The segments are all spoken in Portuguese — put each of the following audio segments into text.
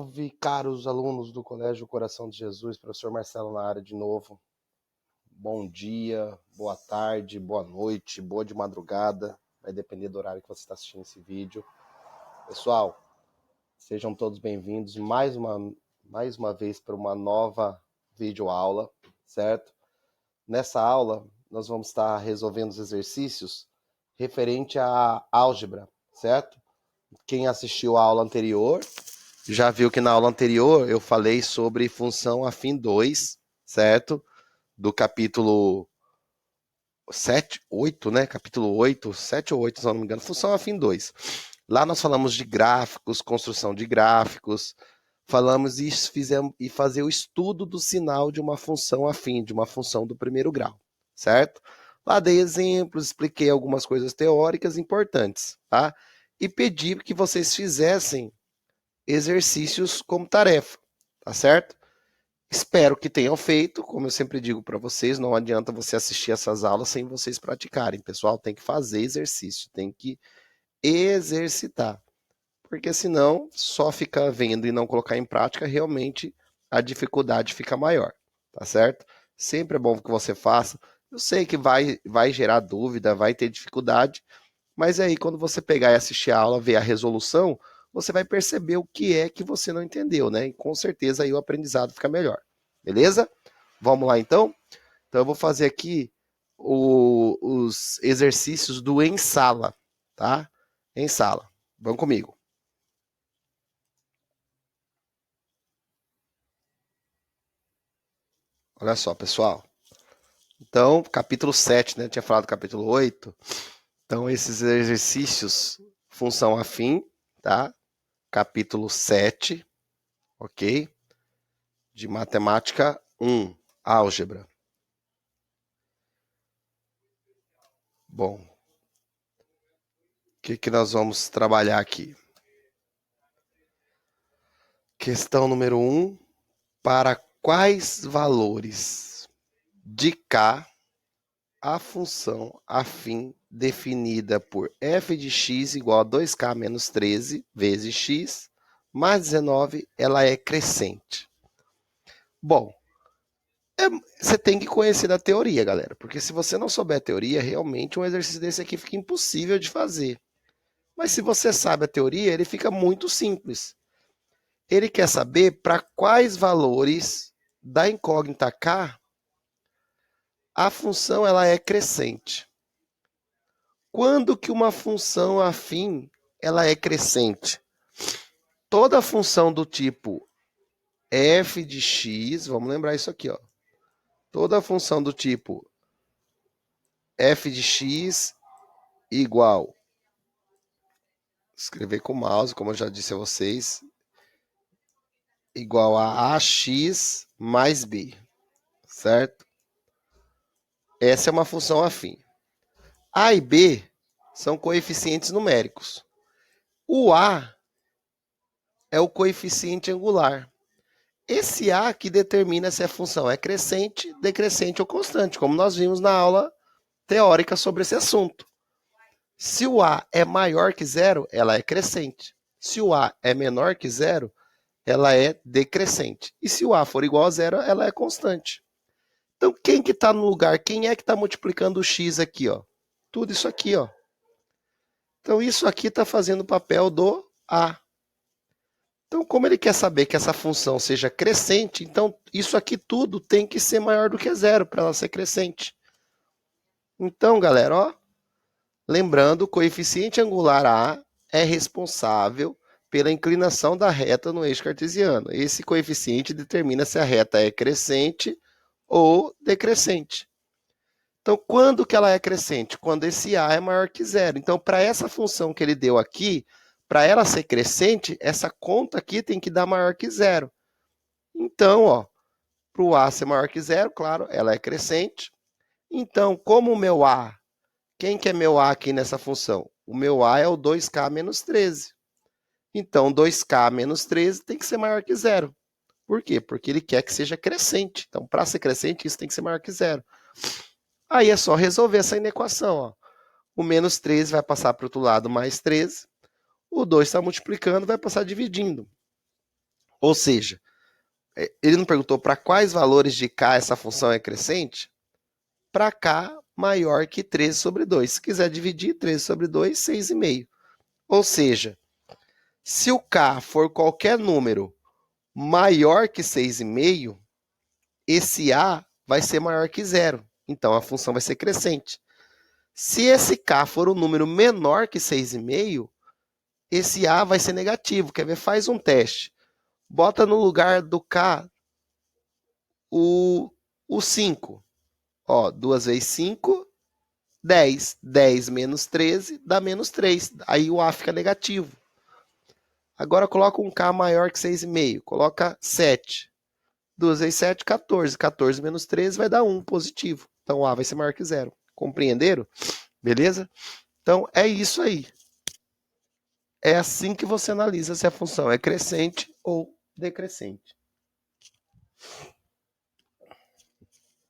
Salve, caros alunos do Colégio Coração de Jesus, professor Marcelo na área de novo. Bom dia, boa tarde, boa noite, boa de madrugada, vai depender do horário que você está assistindo esse vídeo. Pessoal, sejam todos bem-vindos mais uma vez para uma nova videoaula, certo? Nessa aula, nós vamos estar resolvendo os exercícios referente à álgebra, certo? Quem assistiu a aula anterior já viu que na aula anterior eu falei sobre função afim 2, certo? Do capítulo 7, 8, né? Capítulo 8, 7 ou 8, se eu não me engano, função afim 2. Lá nós falamos de gráficos, construção de gráficos, falamos e fazer o estudo do sinal de uma função afim, de uma função do primeiro grau, certo? Lá dei exemplos, expliquei algumas coisas teóricas importantes, tá? E pedi que vocês fizessem exercícios como tarefa, tá certo? Espero que tenham feito, como eu sempre digo para vocês, não adianta você assistir essas aulas sem vocês praticarem, pessoal, tem que fazer exercício, tem que exercitar, porque senão só ficar vendo e não colocar em prática, realmente a dificuldade fica maior, tá certo? Sempre é bom que você faça, eu sei que vai gerar dúvida, vai ter dificuldade, mas aí quando você pegar e assistir a aula, ver a resolução, você vai perceber o que é que você não entendeu, né? E com certeza aí o aprendizado fica melhor. Beleza? Vamos lá então? Então eu vou fazer aqui os exercícios do em sala, tá? Em sala. Vão comigo. Olha só, pessoal. Então, capítulo 7, né? Eu tinha falado capítulo 8. Então, esses exercícios, função afim, tá? Capítulo 7, ok? De matemática 1, álgebra. Bom, o que nós vamos trabalhar aqui? Questão número 1. Para quais valores de K a função afim definida por f de x igual a 2k menos 13 vezes x mais 19, ela é crescente? Bom, você tem que conhecer da teoria, galera, porque se você não souber a teoria, realmente um exercício desse aqui fica impossível de fazer. Mas se você sabe a teoria, ele fica muito simples. Ele quer saber para quais valores da incógnita K a função ela é crescente. Quando que uma função afim ela é crescente? Toda função do tipo f de x, vamos lembrar isso aqui, ó. Toda função do tipo f de x igual, escrever com o mouse, como eu já disse a vocês, igual a ax mais b, certo? Essa é uma função afim. A e b são coeficientes numéricos. O a é o coeficiente angular. Esse a que determina se a função é crescente, decrescente ou constante, como nós vimos na aula teórica sobre esse assunto. Se o a é maior que zero, ela é crescente. Se o a é menor que zero, ela é decrescente. E se o a for igual a zero, ela é constante. Então, quem que está no lugar? Quem é que está multiplicando o x aqui? Ó? Tudo isso aqui. Ó. Então, isso aqui está fazendo o papel do a. Então, como ele quer saber que essa função seja crescente, então isso aqui tudo tem que ser maior do que zero para ela ser crescente. Então, galera, ó, lembrando, o coeficiente angular A é responsável pela inclinação da reta no eixo cartesiano. Esse coeficiente determina se a reta é crescente ou decrescente. Então, quando que ela é crescente? Quando esse A é maior que zero. Então, para essa função que ele deu aqui, para ela ser crescente, essa conta aqui tem que dar maior que zero. Então, ó, para o A ser maior que zero, claro, ela é crescente. Então, como o meu A, quem que é meu A aqui nessa função? O meu A é o 2k menos 13. Então, 2k menos 13 tem que ser maior que zero. Por quê? Porque ele quer que seja crescente. Então, para ser crescente, isso tem que ser maior que zero. Aí é só resolver essa inequação. Ó. O menos 13 vai passar para o outro lado mais 13. O 2 está multiplicando, vai passar dividindo. Ou seja, ele não perguntou para quais valores de k essa função é crescente? Para k maior que 13 sobre 2. Se quiser dividir 13 sobre 2, 6,5. Ou seja, se o k for qualquer número maior que 6,5, esse a vai ser maior que zero. Então, a função vai ser crescente. Se esse k for um número menor que 6,5, esse a vai ser negativo. Quer ver? Faz um teste. Bota no lugar do k o 5. Ó, 2 vezes 5, 10. 10 menos 13 dá menos 3. Aí o a fica negativo. Agora coloca um k maior que 6,5. Coloca 7. 2 vezes 7, 14. 14 menos 13 vai dar 1 positivo. Então, o a vai ser maior que zero. Compreenderam? Beleza? Então, é isso aí. É assim que você analisa se a função é crescente ou decrescente.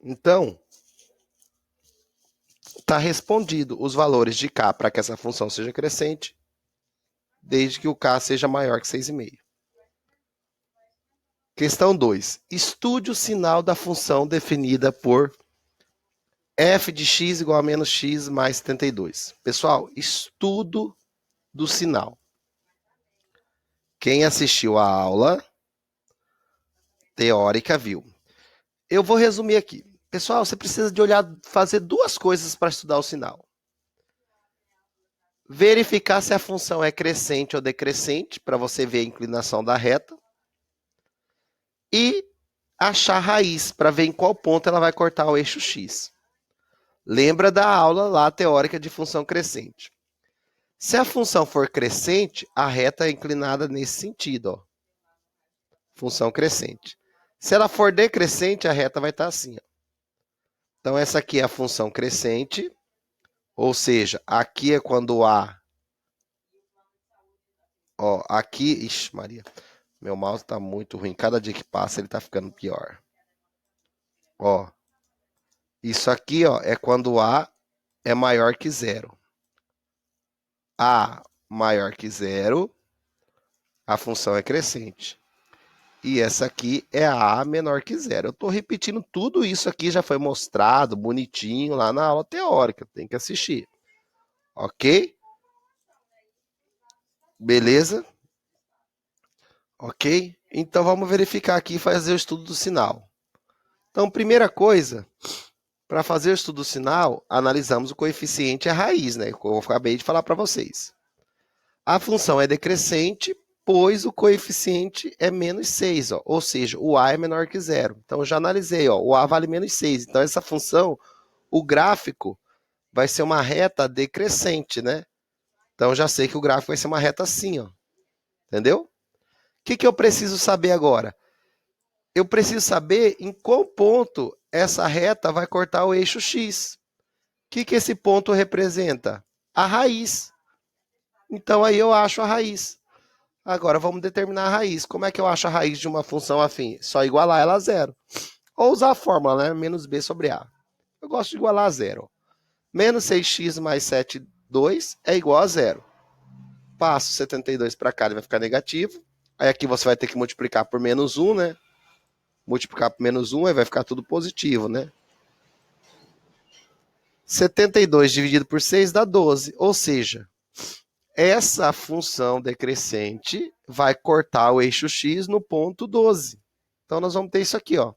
Então, está respondido os valores de k para que essa função seja crescente, desde que o k seja maior que 6,5. Questão 2. Estude o sinal da função definida por f de x igual a menos x mais 72. Pessoal, estudo do sinal. Quem assistiu a aula teórica viu. Eu vou resumir aqui. Pessoal, você precisa de fazer duas coisas para estudar o sinal. Verificar se a função é crescente ou decrescente, para você ver a inclinação da reta. E achar a raiz, para ver em qual ponto ela vai cortar o eixo x. Lembra da aula lá teórica de função crescente. Se a função for crescente, a reta é inclinada nesse sentido, ó. Função crescente. Se ela for decrescente, a reta vai estar assim, ó. Então, essa aqui é a função crescente, ou seja, aqui é quando o a... Ó, aqui... Ixi, Maria, meu mouse está muito ruim. Cada dia que passa, ele está ficando pior. Ó, isso aqui, ó, é quando o a é maior que zero. A maior que zero, a função é crescente. E essa aqui é a menor que zero. Eu estou repetindo tudo isso aqui, já foi mostrado bonitinho lá na aula teórica. Tem que assistir. Ok? Beleza? Ok? Então vamos verificar aqui e fazer o estudo do sinal. Então, primeira coisa, para fazer o estudo do sinal, analisamos o coeficiente e a raiz, né? Eu acabei de falar para vocês. A função é decrescente, pois o coeficiente é menos 6, ó, ou seja, o a é menor que zero. Então, eu já analisei, ó, o a vale menos 6. Então, essa função, o gráfico vai ser uma reta decrescente, né? Então, eu já sei que o gráfico vai ser uma reta assim, ó. Entendeu? O que eu preciso saber agora? Eu preciso saber em qual ponto essa reta vai cortar o eixo x. O que esse ponto representa? A raiz. Então, aí eu acho a raiz. Agora, vamos determinar a raiz. Como é que eu acho a raiz de uma função afim? Só igualar ela a zero. Ou usar a fórmula, né? Menos b sobre a. Eu gosto de igualar a zero. Menos 6x mais 7, 2 é igual a zero. Passo 72 para cá, ele vai ficar negativo. Aí aqui você vai ter que multiplicar por menos 1, né? Multiplicar por menos 1, aí vai ficar tudo positivo, né? 72 dividido por 6 dá 12. Ou seja, essa função decrescente vai cortar o eixo x no ponto 12. Então, nós vamos ter isso aqui, ó.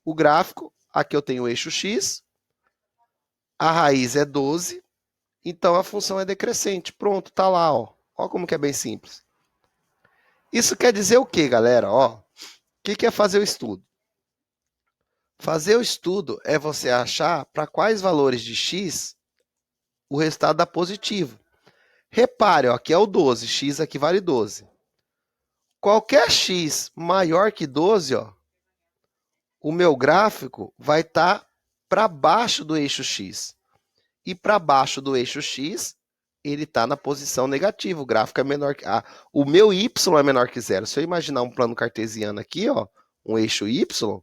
O gráfico, aqui eu tenho o eixo x, a raiz é 12, então a função é decrescente. Pronto, tá lá, ó. Ó como que é bem simples. Isso quer dizer o quê, galera? Ó, o que é fazer o estudo? Fazer o estudo é você achar para quais valores de x o resultado dá positivo. Repare, ó, aqui é o 12, x aqui vale 12. Qualquer x maior que 12, ó, o meu gráfico vai estar para baixo do eixo x. E para baixo do eixo x, ele está na posição negativa. O gráfico é menor que... o meu y é menor que zero. Se eu imaginar um plano cartesiano aqui, ó, um eixo y, o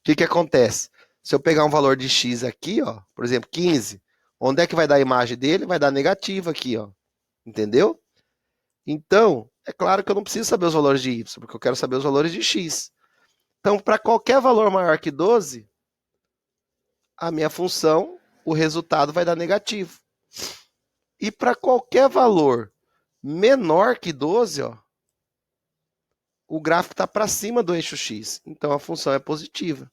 que acontece? Se eu pegar um valor de x aqui, ó, por exemplo, 15, onde é que vai dar a imagem dele? Vai dar negativa aqui, ó. Entendeu? Então, É claro que eu não preciso saber os valores de y, porque eu quero saber os valores de x. Então, para qualquer valor maior que 12, a minha função, o resultado vai dar negativo. E para qualquer valor menor que 12, ó, o gráfico está para cima do eixo x. Então, a função é positiva.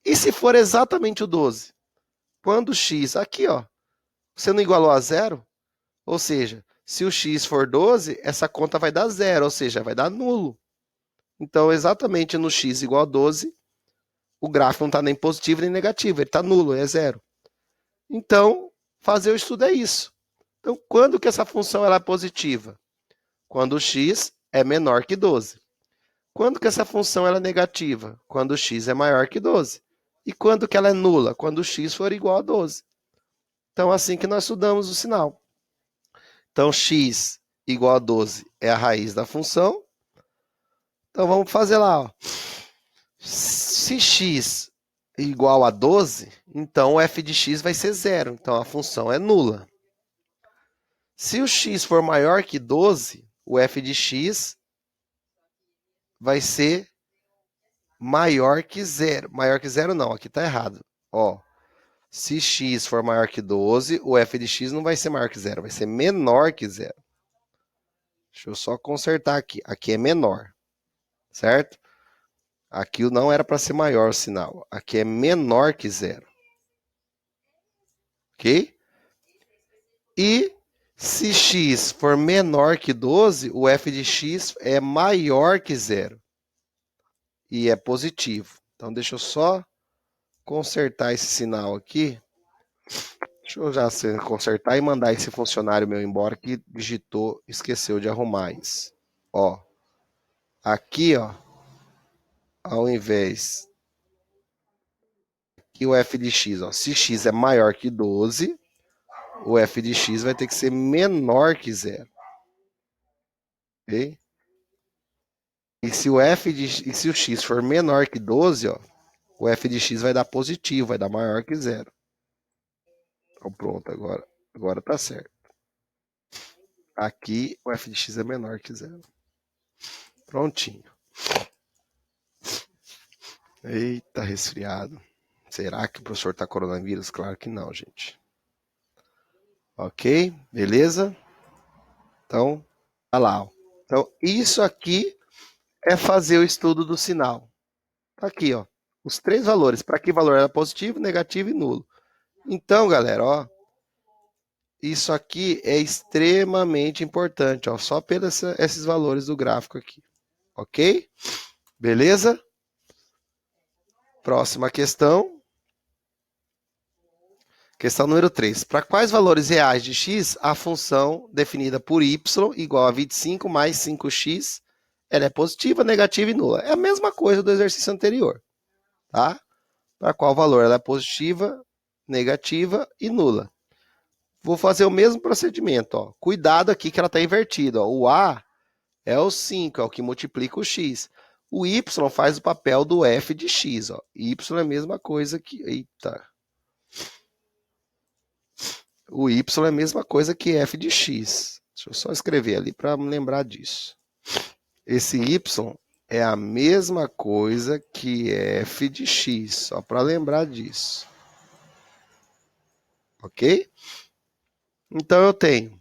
E se for exatamente o 12? Quando x, aqui, ó, você não igualou a zero? Ou seja, se o x for 12, essa conta vai dar zero, ou seja, vai dar nulo. Então, exatamente no x igual a 12, o gráfico não está nem positivo nem negativo, ele está nulo, é zero. Então, fazer o estudo é isso. Então, quando que essa função ela é positiva? Quando o x é menor que 12. Quando que essa função ela é negativa? Quando o x é maior que 12. E quando que ela é nula? Quando o x for igual a 12. Então, assim que nós estudamos o sinal. Então, x igual a 12 é a raiz da função. Então, vamos fazer lá. Ó. Se x igual a 12, então o f de x vai ser zero. Então, a função é nula. Se o x for maior que 12, o f de x vai ser maior que zero. Maior que zero não, aqui está errado. Ó, se x for maior que 12, o f de x não vai ser maior que zero, vai ser menor que zero. Deixa eu só consertar aqui. Aqui é menor, certo? Aqui não era para ser maior o sinal. Aqui é menor que zero. Ok? E se x for menor que 12, o f de x é maior que zero. E é positivo. Então, deixa eu só consertar esse sinal aqui. Deixa eu já consertar e mandar esse funcionário meu embora que digitou, esqueceu de arrumar isso. Ó, aqui, ó, ao invés que o f de x, ó, se x é maior que 12, o f de x vai ter que ser menor que zero. Ok? E se o x for menor que 12, ó, o f de x vai dar positivo, vai dar maior que zero. Então pronto, agora tá certo. Aqui o f de x é menor que zero. Prontinho. Eita, resfriado. Será que o professor tá coronavírus? Claro que não, gente. Ok? Beleza? Então, tá lá. Ó. Então, isso aqui é fazer o estudo do sinal. Tá aqui, ó. Os três valores. Para que valor era positivo, negativo e nulo. Então, galera, ó. Isso aqui é extremamente importante, ó. Só pelos esses valores do gráfico aqui. Ok? Beleza? Próxima questão. Questão número 3. Para quais valores reais de x a função definida por y igual a 25 mais 5x ela é positiva, negativa e nula? É a mesma coisa do exercício anterior. Tá? Para qual valor ela é positiva, negativa e nula. Vou fazer o mesmo procedimento. Ó. Cuidado aqui que ela está invertida. Ó. O A é o 5, é o que multiplica o x. O y faz o papel do f de x. Ó. Y é a mesma coisa que... Eita... O y é a mesma coisa que f de x. Deixa eu só escrever ali para me lembrar disso. Esse y é a mesma coisa que f de x, só para lembrar disso. Ok? Então eu tenho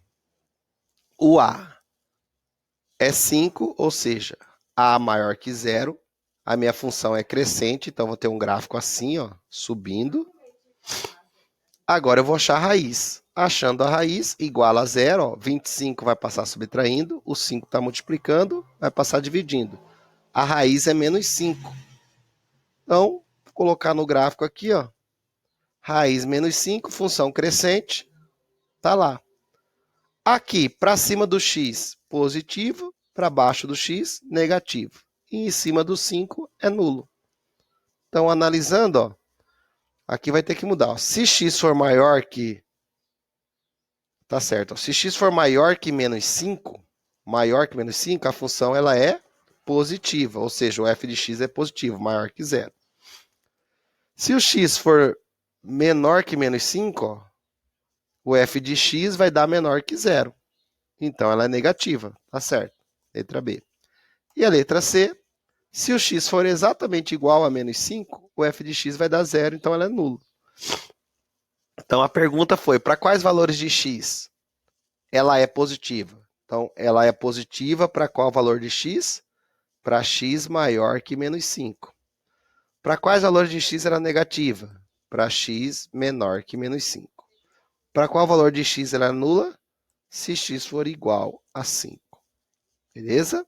o a é 5, ou seja, a maior que zero. A minha função é crescente, então vou ter um gráfico assim, ó, subindo. Agora eu vou achar a raiz. Achando a raiz, igual a zero, ó, 25 vai passar subtraindo, o 5 está multiplicando, vai passar dividindo. A raiz é menos 5. Então, vou colocar no gráfico aqui, ó, raiz menos 5, função crescente, tá lá. Aqui, para cima do x, positivo, para baixo do x, negativo. E em cima do 5 é nulo. Então, analisando, ó, aqui vai ter que mudar. Ó. Se x for maior que... Tá certo. Ó. Se x for maior que menos 5, a função ela é positiva. Ou seja, o f de x é positivo, maior que zero. Se o x for menor que menos 5, ó, o f de x vai dar menor que zero. Então, ela é negativa. Tá certo. Letra B. E a letra C, se o x for exatamente igual a menos 5, o f de x vai dar 0, então ela é nula. Então a pergunta foi, para quais valores de x ela é positiva? Então, ela é positiva para qual valor de x? Para x maior que menos 5. Para quais valores de x ela é negativa? Para x menor que menos 5. Para qual valor de x ela é nula? Se x for igual a 5. Beleza?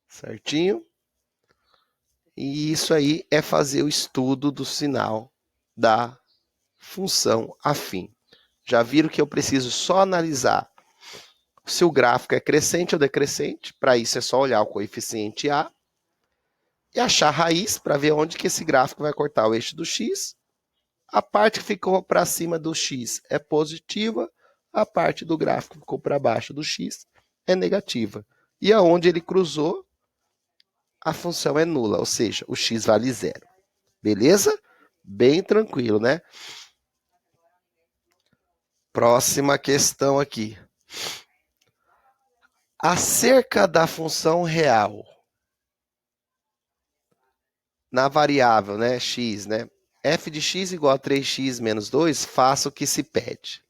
Certinho? E isso aí é fazer o estudo do sinal da função afim. Já viram que eu preciso só analisar se o gráfico é crescente ou decrescente. Para isso é só olhar o coeficiente A e achar a raiz para ver onde que esse gráfico vai cortar o eixo do x. A parte que ficou para cima do x é positiva, a parte do gráfico que ficou para baixo do x é negativa. E aonde ele cruzou, a função é nula, ou seja, o x vale 0. Beleza? Bem tranquilo, né? Próxima questão aqui. Acerca da função real na variável, né, x, né? F de x igual a 3x menos 2, faça o que se pede.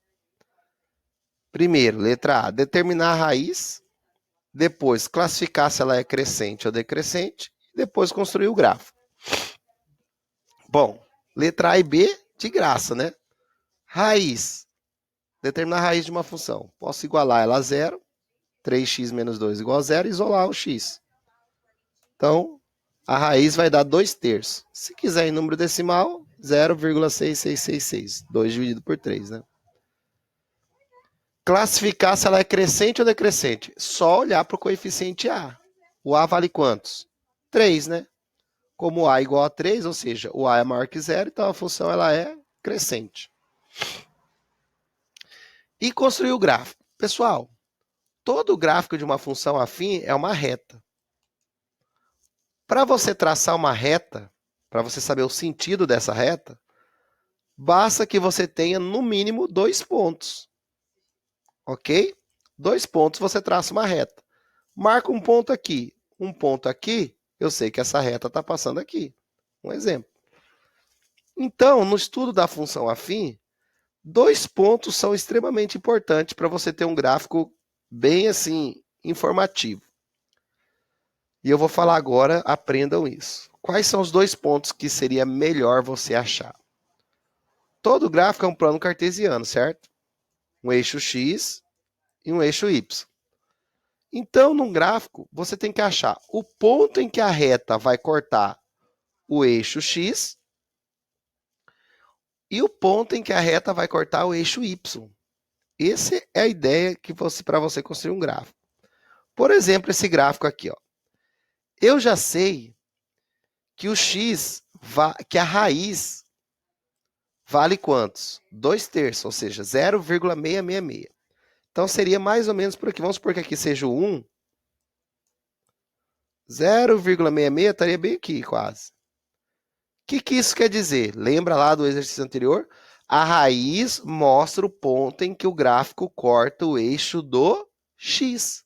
Primeiro, letra A, determinar a raiz. Depois, classificar se ela é crescente ou decrescente. Depois, construir o gráfico. Bom, letra A e B, de graça, né? Raiz. Determinar a raiz de uma função. Posso igualar ela a 0. 3x menos 2 igual a 0 e isolar o x. Então, a raiz vai dar 2/3. Se quiser em número decimal, 0,6666. 2 dividido por 3, né? Classificar se ela é crescente ou decrescente. Só olhar para o coeficiente A. O A vale quantos? 3, né? Como A é igual a 3, ou seja, o A é maior que 0, então a função ela é crescente. E construir o gráfico. Pessoal, todo gráfico de uma função afim é uma reta. Para você traçar uma reta, para você saber o sentido dessa reta, basta que você tenha no mínimo 2 pontos. Ok? 2 pontos você traça uma reta. Marca um ponto aqui, eu sei que essa reta está passando aqui. Um exemplo. Então, no estudo da função afim, 2 pontos são extremamente importantes para você ter um gráfico bem assim, informativo. E eu vou falar agora, aprendam isso. Quais são os 2 pontos que seria melhor você achar? Todo gráfico é um plano cartesiano, certo? Um eixo x e um eixo y. Então, num gráfico, você tem que achar o ponto em que a reta vai cortar o eixo x e o ponto em que a reta vai cortar o eixo y. Essa é a ideia que para você construir um gráfico. Por exemplo, esse gráfico aqui, ó. Eu já sei que o x, que a raiz vale quantos? 2/3, ou seja, 0,666. Então, seria mais ou menos por aqui. Vamos supor que aqui seja o 1. 0,66 estaria bem aqui, quase. O que isso quer dizer? Lembra lá do exercício anterior? A raiz mostra o ponto em que o gráfico corta o eixo do x.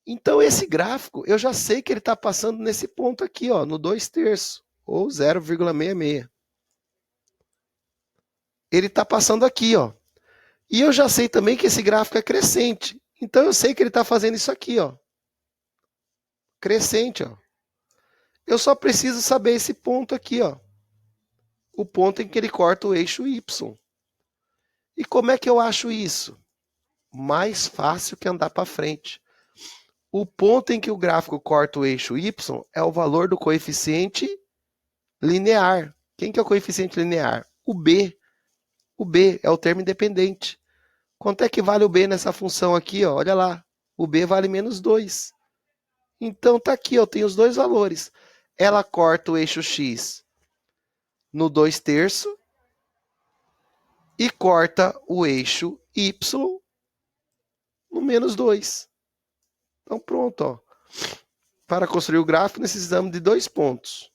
Então, esse gráfico, eu já sei que ele está passando nesse ponto aqui, ó, no 2/3, ou 0,66. Ele está passando aqui, ó. E eu já sei também que esse gráfico é crescente. Então, eu sei que ele está fazendo isso aqui, ó. Crescente, ó. Eu só preciso saber esse ponto aqui, ó. O ponto em que ele corta o eixo y. E como é que eu acho isso? Mais fácil que andar para frente. O ponto em que o gráfico corta o eixo y é o valor do coeficiente linear. Quem que é o coeficiente linear? O b. O b é o termo independente. Quanto é que vale o b nessa função aqui? Ó? Olha lá. O b vale menos 2. Então, tá aqui, eu tenho os dois valores. Ela corta o eixo x no 2/3 e corta o eixo y no menos 2. Então, pronto. Ó. Para construir o gráfico, necessitamos de 2 pontos.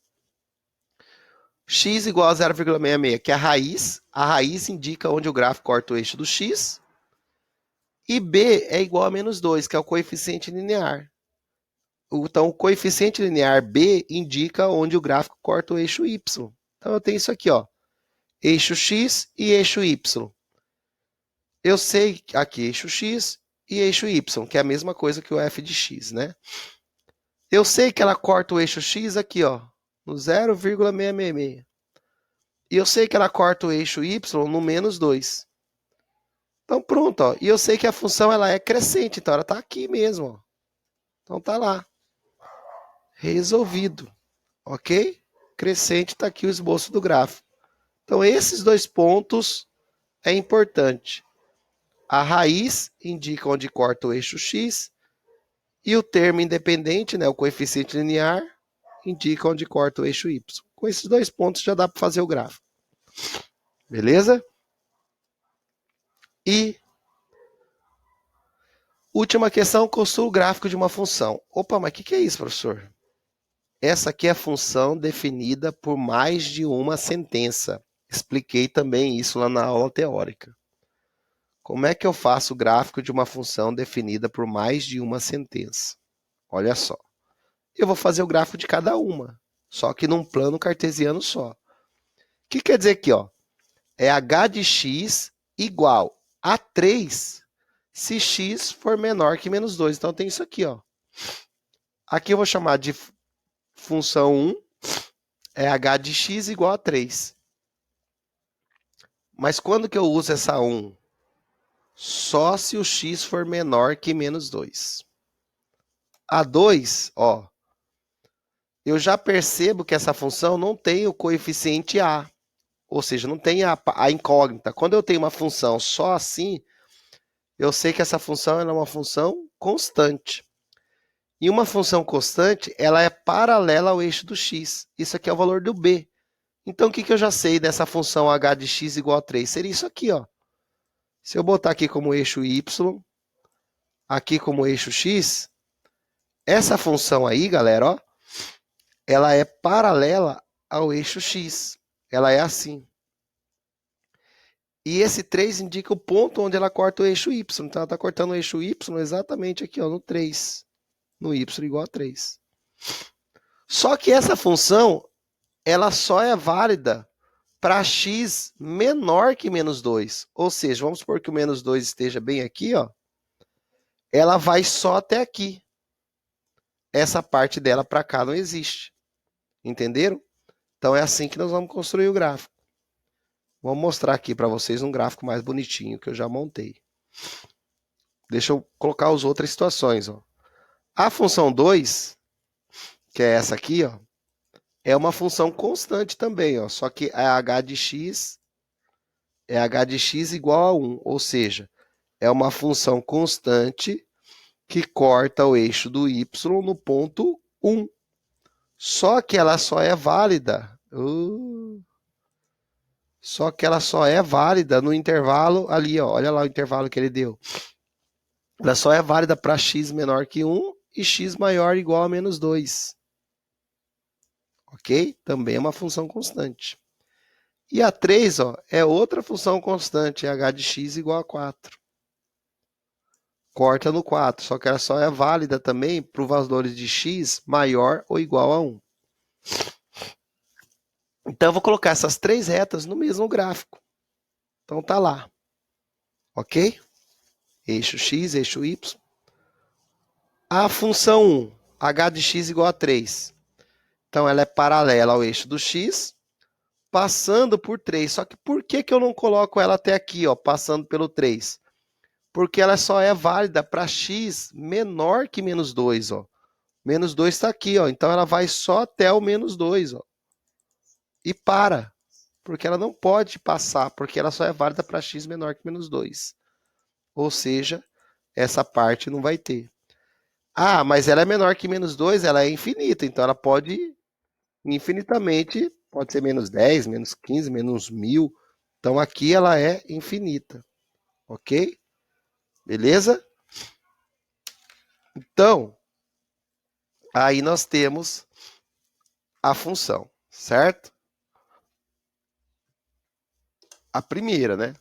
X igual a 0,66, que é a raiz. A raiz indica onde o gráfico corta o eixo do x. E B é igual a menos 2, que é o coeficiente linear. Então, o coeficiente linear B indica onde o gráfico corta o eixo Y. Então, eu tenho isso aqui, ó, eixo X e eixo Y. Eu sei aqui eixo X e eixo Y, que é a mesma coisa que o f de x, né? Eu sei que ela corta o eixo X aqui, ó, no 0,666. E eu sei que ela corta o eixo Y no menos 2. Então, pronto, ó. E eu sei que a função ela é crescente, então ela está aqui mesmo, ó. Então tá lá. Resolvido. Ok? Crescente, está aqui o esboço do gráfico. Então, esses dois pontos é importante. A raiz indica onde corta o eixo X e o termo independente, né, o coeficiente linear, indica onde corta o eixo Y. Com esses dois pontos já dá para fazer o gráfico. Beleza? E última questão, construa o gráfico de uma função. Opa, mas o que é isso, professor? Essa aqui é a função definida por mais de uma sentença. Expliquei também isso lá na aula teórica. Como é que eu faço o gráfico de uma função definida por mais de uma sentença? Olha só. Eu vou fazer o gráfico de cada uma, só que num plano cartesiano só. O que quer dizer aqui, ó? É h de x igual a 3 se x for menor que menos 2. Então tem isso aqui, ó. Aqui eu vou chamar de função 1, é h de x igual a 3. Mas quando que eu uso essa 1? Só se o x for menor que menos 2. A 2, ó, eu já percebo que essa função não tem o coeficiente a, ou seja, não tem a incógnita. Quando eu tenho uma função só assim, eu sei que essa função ela é uma função constante. E uma função constante, ela é paralela ao eixo do x. Isso aqui é o valor do b. Então, o que eu já sei dessa função h de x igual a 3? Seria isso aqui, ó. Se eu botar aqui como eixo y, aqui como eixo x, essa função aí, galera, ó, ela é paralela ao eixo x. Ela é assim. E esse 3 indica o ponto onde ela corta o eixo y. Então, ela está cortando o eixo y exatamente aqui, ó, no 3. No y igual a 3. Só que essa função, ela só é válida para x menor que menos 2. Ou seja, vamos supor que o menos 2 esteja bem aqui, ó. Ela vai só até aqui. Essa parte dela para cá não existe. Entenderam? Então é assim que nós vamos construir o gráfico. Vou mostrar aqui para vocês um gráfico mais bonitinho que eu já montei. Deixa eu colocar as outras situações. Ó. A função 2, que é essa aqui, ó, é uma função constante também. Ó, só que a h de x é h de x igual a 1. Ou seja, é uma função constante que corta o eixo do y no ponto 1. Só que ela só é válida. Só que ela só é válida no intervalo ali, ó. Olha lá o intervalo que ele deu. Ela só é válida para x menor que 1 e x maior ou igual a menos 2. Ok? Também é uma função constante. E a 3, ó, é outra função constante, h de x igual a 4. Corta no 4, só que ela só é válida também para os valores de x maior ou igual a 1. Então, eu vou colocar essas três retas no mesmo gráfico. Então, tá lá. Ok? Eixo x, eixo y. A função 1, h de x igual a 3. Então, ela é paralela ao eixo do x, passando por 3. Só que por que eu não coloco ela até aqui, ó, passando pelo 3? Porque ela só é válida para x menor que menos 2. Ó. Menos 2 está aqui, ó, então ela vai só até o menos 2. Ó, e para, porque ela não pode passar, porque ela só é válida para x menor que menos 2. Ou seja, essa parte não vai ter. Ah, mas ela é menor que menos 2, ela é infinita, então ela pode infinitamente, pode ser menos 10, menos 15, menos 1000. Então aqui ela é infinita, ok? Beleza? Então, aí nós temos a função, certo? A primeira, né?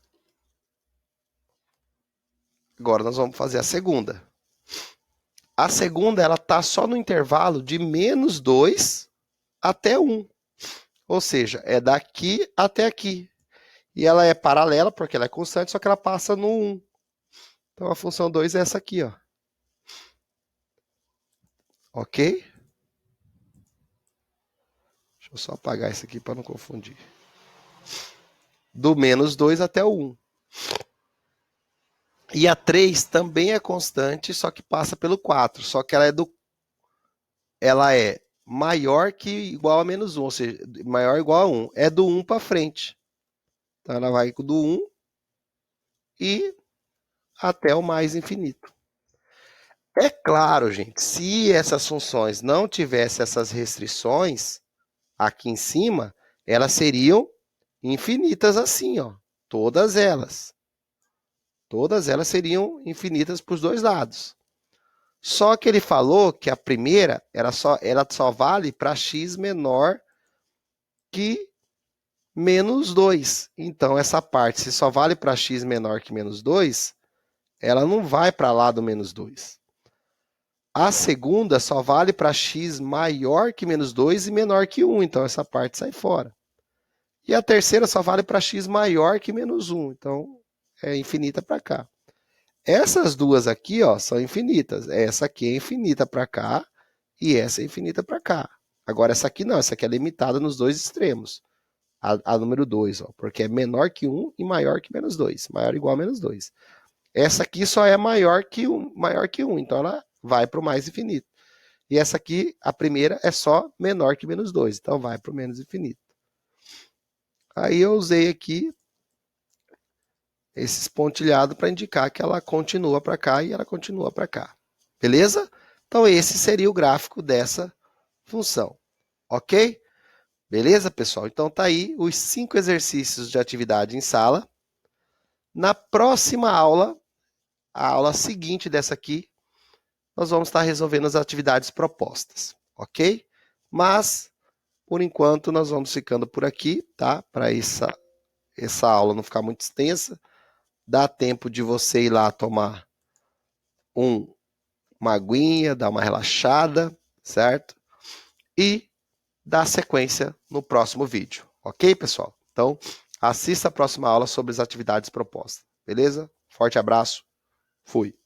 Agora nós vamos fazer a segunda. A segunda, ela está só no intervalo de menos 2 até 1. Ou seja, é daqui até aqui. E ela é paralela, porque ela é constante, só que ela passa no 1. Então, a função 2 é essa aqui, ó. Ok? Deixa eu só apagar isso aqui para não confundir. Do menos 2 até o 1. E a 3 também é constante, só que passa pelo 4. Só que ela é maior que igual a menos 1, ou seja, maior ou igual a 1. É do 1 para frente. Então, ela vai do 1 e até o mais infinito. É claro, gente, se essas funções não tivessem essas restrições aqui em cima, elas seriam infinitas assim, ó. Todas elas. Todas elas seriam infinitas para os dois lados. Só que ele falou que a primeira ela só vale para x menor que menos 2. Então, essa parte, se só vale para x menor que menos 2, ela não vai para lá do menos 2. A segunda só vale para x maior que menos 2 e menor que 1. Então, essa parte sai fora. E a terceira só vale para x maior que menos 1. Então, é infinita para cá. Essas duas aqui, ó, são infinitas. Essa aqui é infinita para cá e essa é infinita para cá. Agora, essa aqui não. Essa aqui é limitada nos dois extremos. A número 2, ó, porque é menor que 1 e maior que menos 2. Maior ou igual a menos 2. Essa aqui só é maior que 1. Então, ela vai para o mais infinito. E essa aqui, a primeira, é só menor que menos 2. Então, vai para o menos infinito. Aí eu usei aqui esses pontilhados para indicar que ela continua para cá e ela continua para cá. Beleza? Então, esse seria o gráfico dessa função. Ok? Beleza, pessoal? Então, tá aí os 5 exercícios de atividade em sala. Na próxima aula, a aula seguinte dessa aqui, nós vamos estar resolvendo as atividades propostas. Ok? Mas, por enquanto, nós vamos ficando por aqui, tá? Para essa aula não ficar muito extensa. Dá tempo de você ir lá tomar uma aguinha, dar uma relaxada, certo? E dar sequência no próximo vídeo. Ok, pessoal? Então, assista a próxima aula sobre as atividades propostas. Beleza? Forte abraço. Fui.